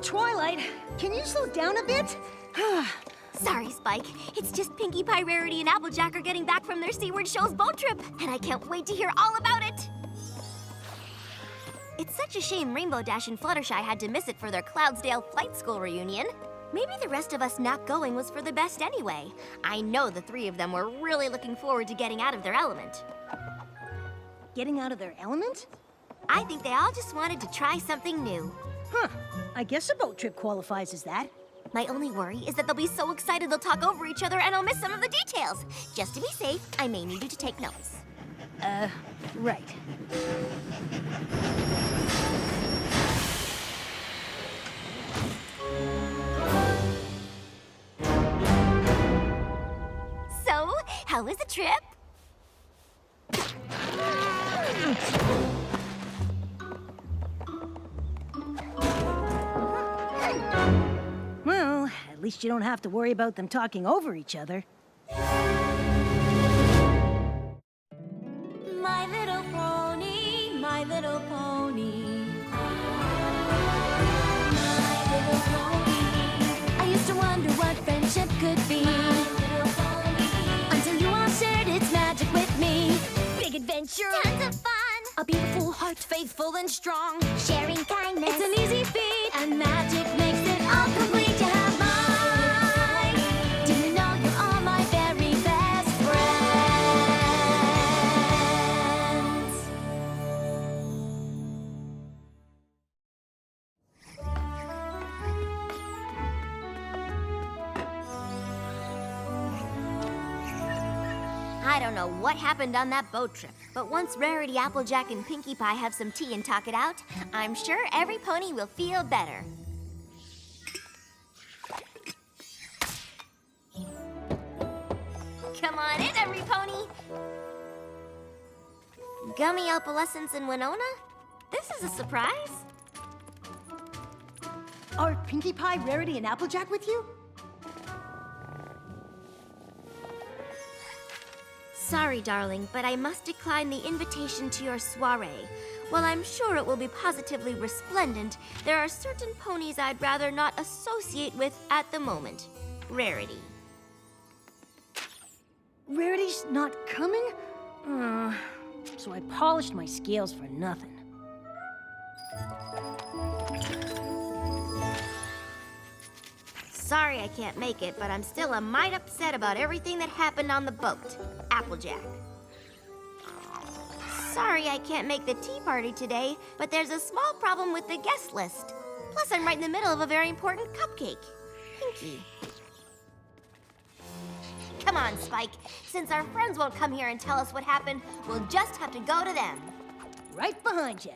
Twilight, can you slow down a bit? Sorry, Spike. It's just Pinkie Pie, Rarity, and Applejack are getting back from their Seaward Shoals boat trip, and I can't wait to hear all about it. It's such a shame Rainbow Dash and Fluttershy had to miss it for their Cloudsdale Flight School reunion. Maybe the rest of us not going was for the best anyway. I know the three of them were really looking forward to getting out of their element. Getting out of their element? I think they all just wanted to try something new. Huh. I guess a boat trip qualifies as that. My only worry is that they'll be so excited they'll talk over each other and I'll miss some of the details. Just to be safe, I may need you to take notes. Right. So, how was the trip? Well, at least you don't have to worry about them talking over each other. My little pony, my little pony. My little pony. I used to wonder what friendship could be. My little pony. Until you all shared its magic with me. Big adventure. Tons of fun. A beautiful heart, faithful and strong. Sharing kindness. It's an easy feat. And magic makes it all complete. You have mine. Do you know you're all my very best friends? I don't know what happened on that boat trip, but once Rarity, Applejack, and Pinkie Pie have some tea and talk it out, I'm sure every pony will feel better. Come on in, every pony! Gummy Opalescence and Winona? This is a surprise. Are Pinkie Pie, Rarity, and Applejack with you? Sorry, darling, but I must decline the invitation to your soiree. While I'm sure it will be positively resplendent, there are certain ponies I'd rather not associate with at the moment. Rarity. Rarity's not coming? So I polished my scales for nothing. Sorry I can't make it, but I'm still a mite upset about everything that happened on the boat. Applejack. Sorry I can't make the tea party today, but there's a small problem with the guest list. Plus, I'm right in the middle of a very important cupcake. Pinkie. Come on, Spike. Since our friends won't come here and tell us what happened, we'll just have to go to them. Right behind you.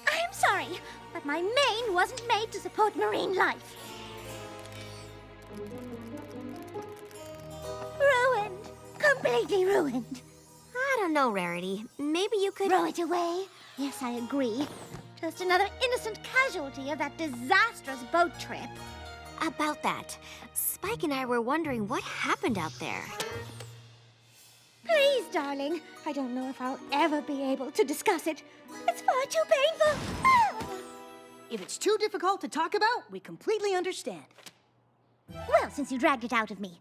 I'm sorry, but my mane wasn't made to support marine life. Ruined. Completely ruined. I don't know, Rarity. Maybe you could... Throw it away. Yes, I agree. Just another innocent casualty of that disastrous boat trip. About that, Spike and I were wondering what happened out there. Please, darling. I don't know if I'll ever be able to discuss it. It's far too painful. Ah! If it's too difficult to talk about, we completely understand. Well, since you dragged it out of me.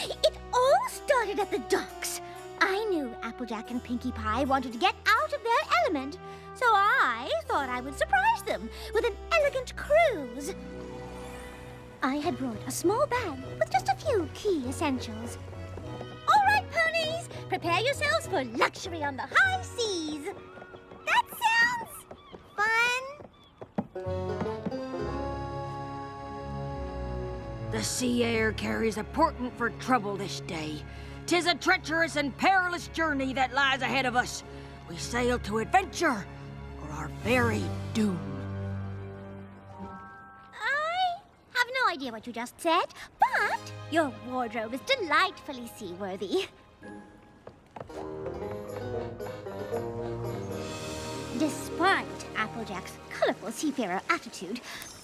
It all started at the docks. I knew Applejack and Pinkie Pie wanted to get out of their element, so I thought I would surprise them with an elegant cruise. I had brought a small bag with just a few key essentials. All right, ponies, prepare yourselves for luxury on the high seas. That sounds fun. The sea air carries a portent for trouble this day. 'Tis a treacherous and perilous journey that lies ahead of us. We sail to adventure or our very doom. I have no idea what you just said, but your wardrobe is delightfully seaworthy. Despite Applejack's colorful seafarer attitude,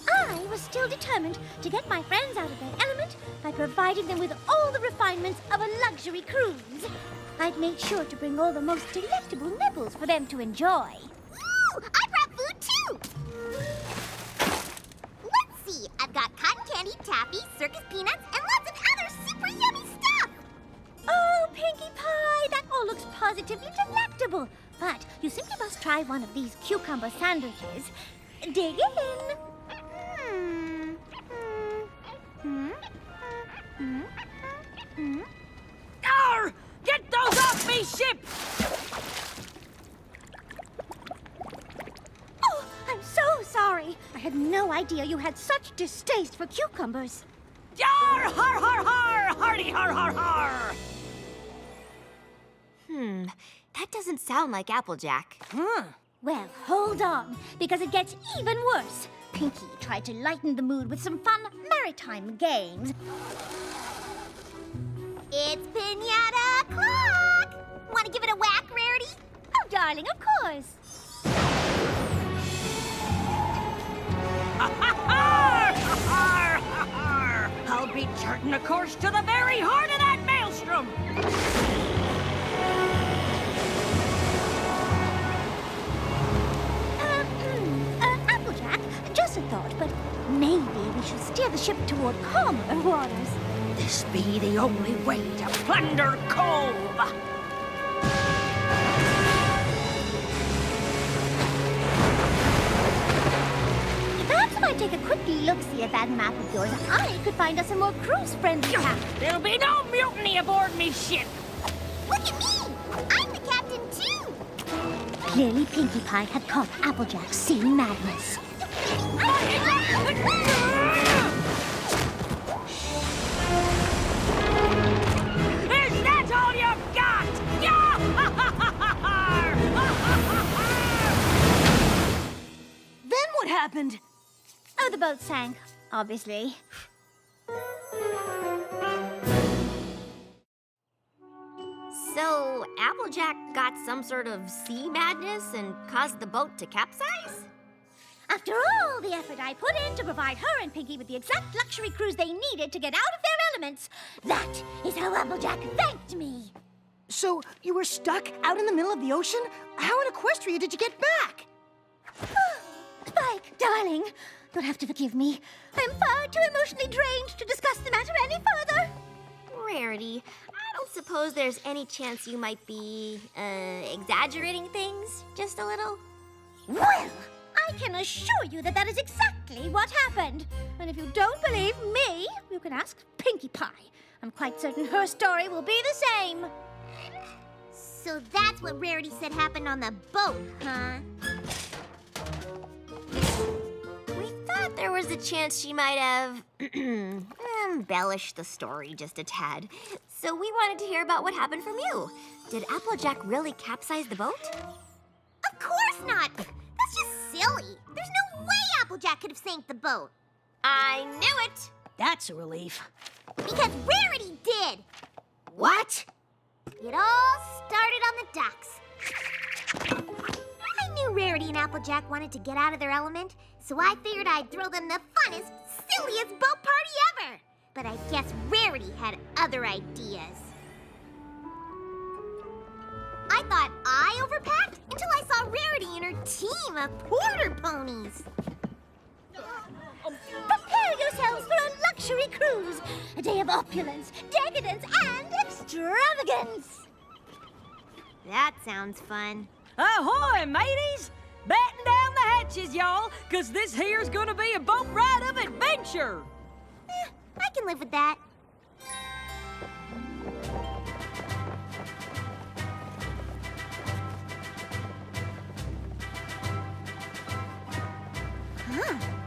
I was still determined to get my friends out of their element by providing them with all the refinements of a luxury cruise. I'd made sure to bring all the most delectable nibbles for them to enjoy. Ooh, I brought food too! Let's see, I've got cotton candy, taffy, circus peanuts, and lots of other super yummy stuff! Oh, Pinkie Pie, that all looks positively delectable. But you simply must try one of these cucumber sandwiches. Dig in. Arr! Get those off me, ship! Oh, I'm so sorry. I had no idea you had such distaste for cucumbers. Yar! Har, har, har! Hardy, har, har, har! That doesn't sound like Applejack. Well, hold on, because it gets even worse. Pinkie tried to lighten the mood with some fun maritime games. It's Pinata O'Clock! Want to give it a whack, Rarity? Oh, darling, of course. Har, har, har, har! I'll be charting a course to the very heart of that maelstrom! Applejack, just a thought, but maybe we should steer the ship toward calmer waters. This be the only way to plunder Cove! Perhaps if I take a quick look-see at that map of yours, I could find us a more cruise-friendly path. There'll be no mutiny aboard me ship! Look at me! I'm the captain, too! Clearly, Pinkie Pie had caught Applejack's sea madness. Is that all you've got? Then what happened? Oh, the boat sank, obviously. So, Applejack got some sort of sea madness and caused the boat to capsize? After all the effort I put in to provide her and Pinkie with the exact luxury cruise they needed to get out of their elements, that is how Applejack thanked me. So, you were stuck out in the middle of the ocean? How in Equestria did you get back? Spike, darling, you'll have to forgive me. I'm far too emotionally drained to discuss the matter any further. Rarity, I don't suppose there's any chance you might be, exaggerating things just a little? Well, I can assure you that is exactly what happened. And if you don't believe me, you can ask Pinkie Pie. I'm quite certain her story will be the same. So that's what Rarity said happened on the boat, huh? We thought there was a chance she might have embellished the story just a tad. So we wanted to hear about what happened from you. Did Applejack really capsize the boat? Of course not! That's just silly. There's no way Applejack could have sank the boat. I knew it! That's a relief. Because Rarity did! What? It all started on the docks. I knew Rarity and Applejack wanted to get out of their element, so I figured I'd throw them the funnest, silliest boat party ever. But I guess Rarity had other ideas. I thought I overpacked until I saw Rarity and her team of porter ponies. Prepare yourselves for a luxury cruise. A day of opulence, decadence, and extravagance. That sounds fun. Ahoy, mateys! Batten down the hatches, y'all, 'cause this here's gonna be a boat ride of adventure! I can live with that.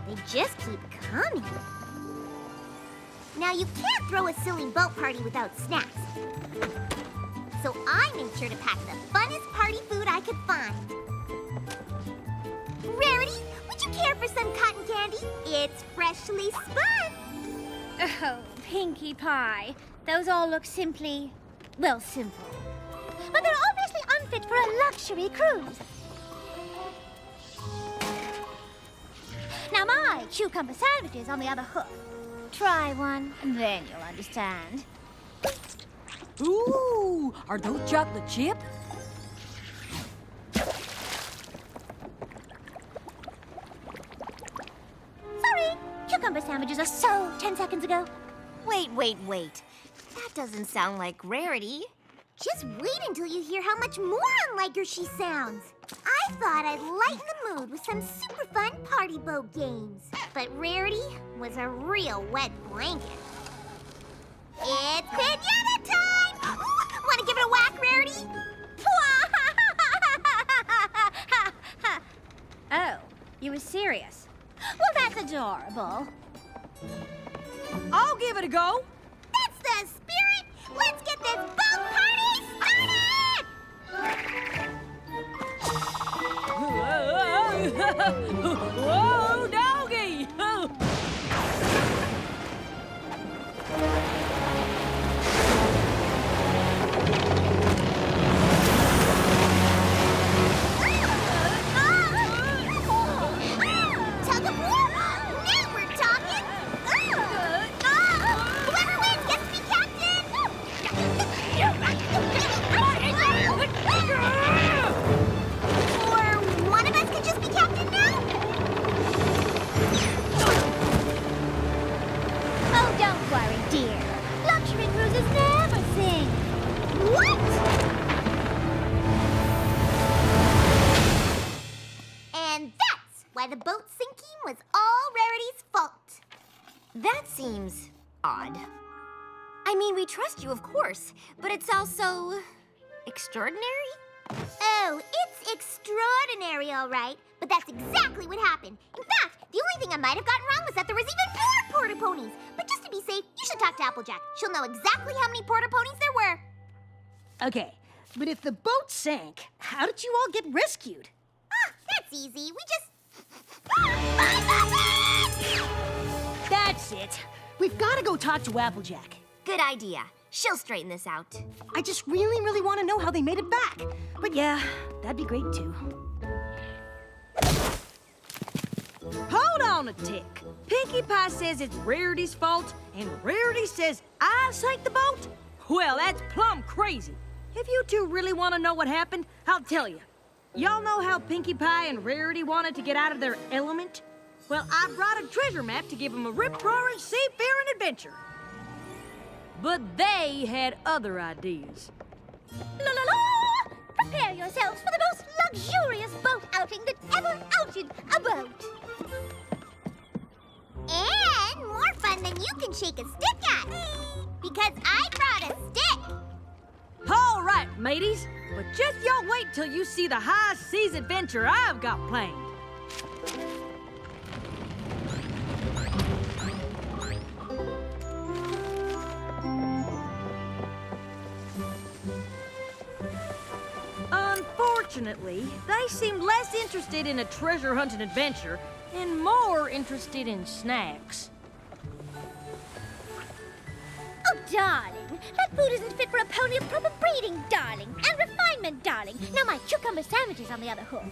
They just keep coming. Now, you can't throw a silly boat party without snacks. So I made sure to pack the funnest party food I could find. Rarity, would you care for some cotton candy? It's freshly spun. Oh, Pinkie Pie. Those all look simply, well, simple. But they're obviously unfit for a luxury cruise. Now, my cucumber sandwiches on the other hoof. Try one, and then you'll understand. Ooh, are those chocolate chip? Sorry, cucumber sandwiches are so 10 seconds ago. Wait. That doesn't sound like Rarity. Just wait until you hear how much more unlike her she sounds. I thought I'd lighten the mood with some super fun party boat games. But Rarity was a real wet blanket. It's pinata time! Want to give it a whack, Rarity? Oh, you were serious? Well, that's adorable. I'll give it a go. That's the spirit! Let's get this boat party started! Whoa, doggy! Tug of war? Now we're talking! Whoever wins gets to be captain! Or one of us could just be captain now? Oh, don't worry, dear. Luxury cruises never sing. What? And that's why the boat sinking was all Rarity's fault. That seems odd. I mean, we trust you, of course, but it's also extraordinary? Oh, it's extraordinary, all right. But that's exactly what happened. In fact, the only thing I might have gotten wrong was that there was even more porta ponies. But just to be safe, you should talk to Applejack. She'll know exactly how many porta ponies there were. Okay, but if the boat sank, how did you all get rescued? Ah, that's easy. We just... That's it. We've got to go talk to Applejack. Good idea. She'll straighten this out. I just really want to know how they made it back. But yeah, that'd be great too. Hold on a tick. Pinkie Pie says it's Rarity's fault, and Rarity says I sank the boat? Well, that's plumb crazy. If you two really want to know what happened, I'll tell you. Y'all know how Pinkie Pie and Rarity wanted to get out of their element? Well, I brought a treasure map to give them a rip-roaring seafaring adventure. But they had other ideas. La la la! Prepare yourselves for the most luxurious boat outing that ever outed a boat. And more fun than you can shake a stick at. Because I brought a stick. All right, mateys. But just y'all wait till you see the high seas adventure I've got planned. Unfortunately, they seem less interested in a treasure hunting adventure and more interested in snacks. Oh, darling, that food isn't fit for a pony of proper breeding, darling, and refinement, darling. Now my cucumber sandwiches on the other hoof.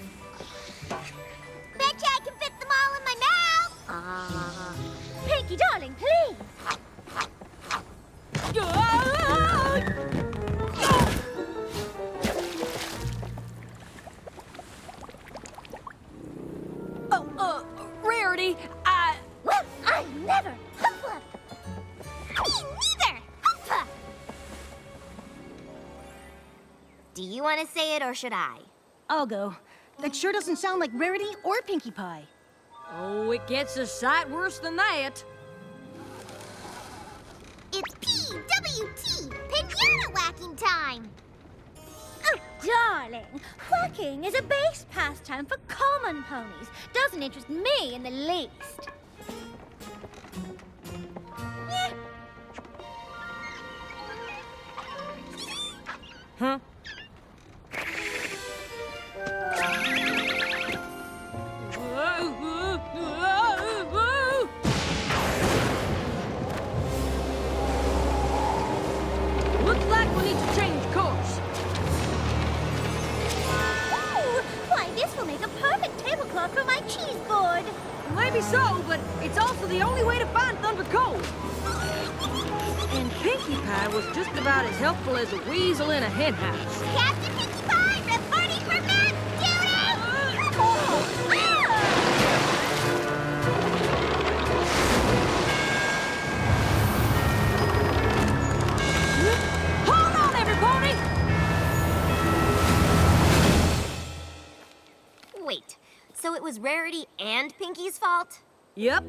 Betcha I can fit them all in my mouth. Pinkie, darling, please. Rarity, Well, I never. Hoopla. Me neither. Hoopla. Do you want to say it or should I? I'll go. That sure doesn't sound like Rarity or Pinkie Pie. Oh, it gets a sight worse than that. It's PWT, pinata whacking time. Oh, darling, whacking is a base pastime for common ponies. Doesn't interest me in the least. Yeah. Huh? Looks like we need to change course. Ooh, why, this will make a perfect tablecloth for my cheese board. maybe so, but it's also the only way to find Thunder Cove. And Pinkie Pie was just about as helpful as a weasel in a henhouse. Captain Pinkie Pie, reporting for mad duty! Hold on, everybody! Wait, so it was Rarity and Pinkie's fault? Yep.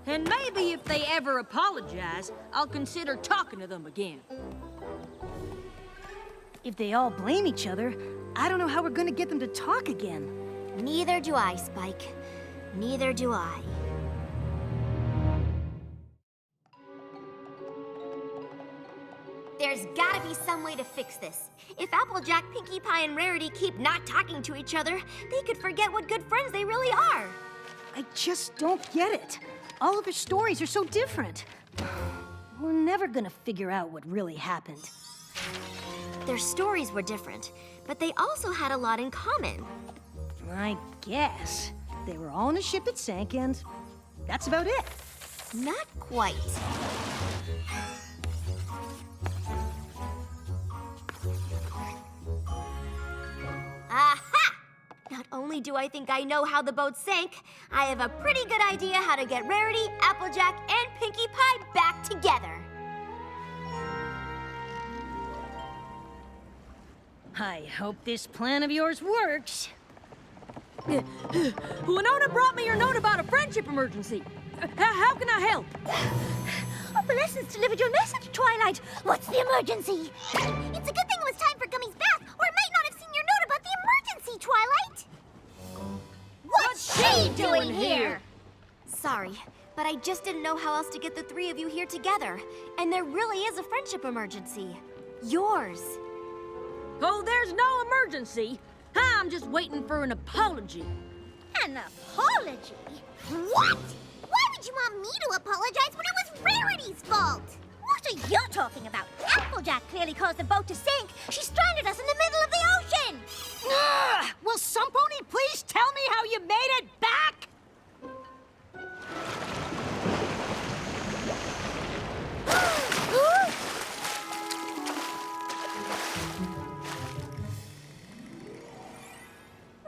And maybe if they ever apologize, I'll consider talking to them again. If they all blame each other, I don't know how we're gonna get them to talk again. Neither do I, Spike. Neither do I. There's gotta be some way to fix this. If Applejack, Pinkie Pie, and Rarity keep not talking to each other, they could forget what good friends they really are. I just don't get it. All of their stories are so different. We're never gonna figure out what really happened. Their stories were different, but they also had a lot in common. I guess. They were all in a ship that sank, and that's about it. Not quite. Aha! Not only do I think I know how the boat sank, I have a pretty good idea how to get Rarity, Applejack, and Pinkie Pie back together. I hope this plan of yours works. Winona brought me your note about a friendship emergency. How can I help? Opalescence delivered your message, Twilight. What's the emergency? It's a good thing it was time for Gummy's bath, or I might not have seen your note about the emergency, Twilight. What's she doing here? Sorry, but I just didn't know how else to get the three of you here together. And there really is a friendship emergency. Yours. Oh, there's no emergency. I'm just waiting for an apology. An apology? What? Why would you want me to apologize when it was Rarity's fault? What are you talking about? Applejack clearly caused the boat to sink. She stranded us in the middle of the ocean. Ugh! Will some pony please tell me how you made it back?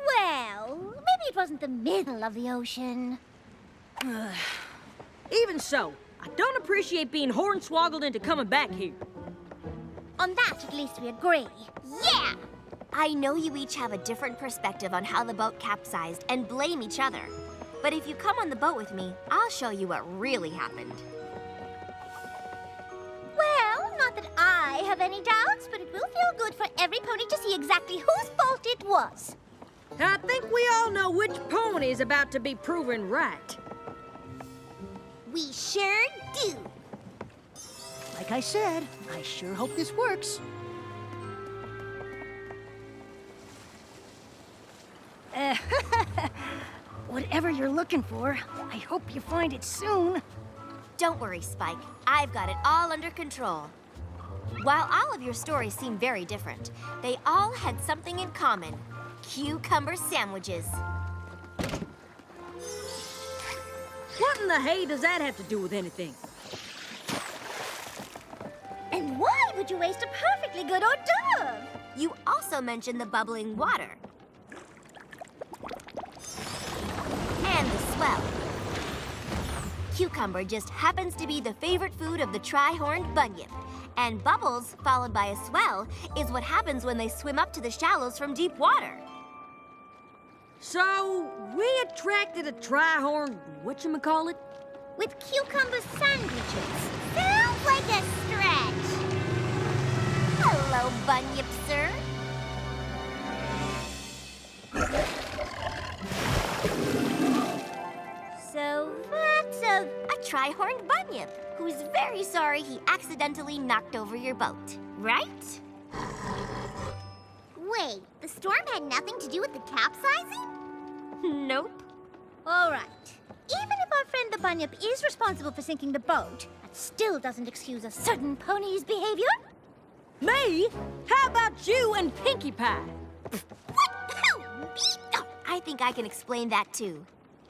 Well, maybe it wasn't the middle of the ocean. Even so, I don't appreciate being hornswoggled into coming back here. On that, at least we agree. Yeah! I know you each have a different perspective on how the boat capsized and blame each other. But if you come on the boat with me, I'll show you what really happened. Well, not that I have any doubts, but it will feel good for every pony to see exactly whose fault it was. I think we all know which pony is about to be proven right. We sure do. Like I said, I sure hope this works. Whatever you're looking for, I hope you find it soon. Don't worry, Spike. I've got it all under control. While all of your stories seem very different, they all had something in common. Cucumber sandwiches. What in the hay does that have to do with anything? And why would you waste a perfectly good hors d'oeuvre? You also mentioned the bubbling water. And the swell. Cucumber just happens to be the favorite food of the tri-horned bunyip. And bubbles, followed by a swell, is what happens when they swim up to the shallows from deep water. So, we attracted a tri-horn whatchamacallit? With cucumber sandwiches. Sounds like a stretch. Hello, bunyip, sir. So that's a tri-horned bunyip, who's very sorry he accidentally knocked over your boat, right? Wait, the storm had nothing to do with the capsizing? Nope. All right. Even if our friend the bunyip is responsible for sinking the boat, that still doesn't excuse a certain pony's behavior. Me? How about you and Pinkie Pie? What? Who? Me? Oh, I think I can explain that too.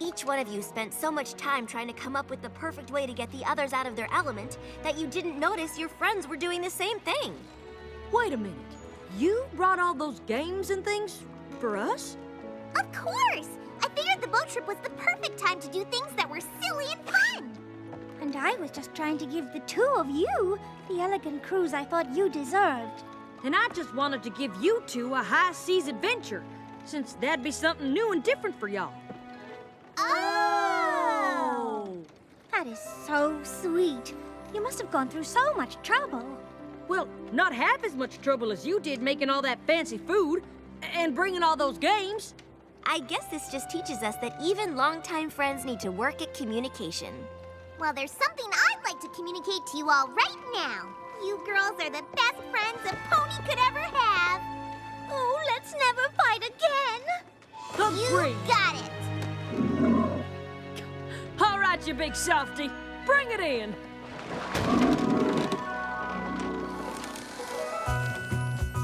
Each one of you spent so much time trying to come up with the perfect way to get the others out of their element that you didn't notice your friends were doing the same thing. Wait a minute. You brought all those games and things for us? Of course! I figured the boat trip was the perfect time to do things that were silly and fun. And I was just trying to give the two of you the elegant cruise I thought you deserved. And I just wanted to give you two a high seas adventure, since that'd be something new and different for y'all. Oh! That is so sweet. You must have gone through so much trouble. Well, not half as much trouble as you did making all that fancy food and bringing all those games. I guess this just teaches us that even longtime friends need to work at communication. Well, there's something I'd like to communicate to you all right now. You girls are the best friends a pony could ever have. Oh, let's never fight again. Agreed. You got it. All right, you big softy. Bring it in.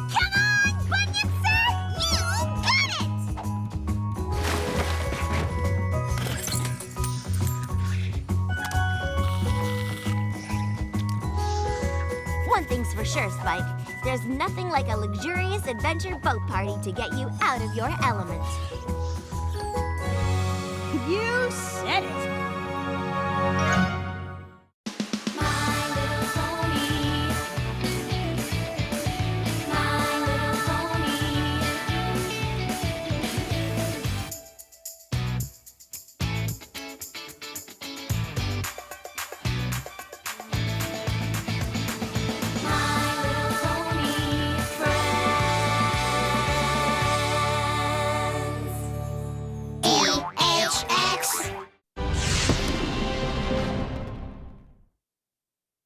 Come on, Bunyan sir! You got it! One thing's for sure, Spike. There's nothing like a luxurious adventure boat party to get you out of your element. You said it.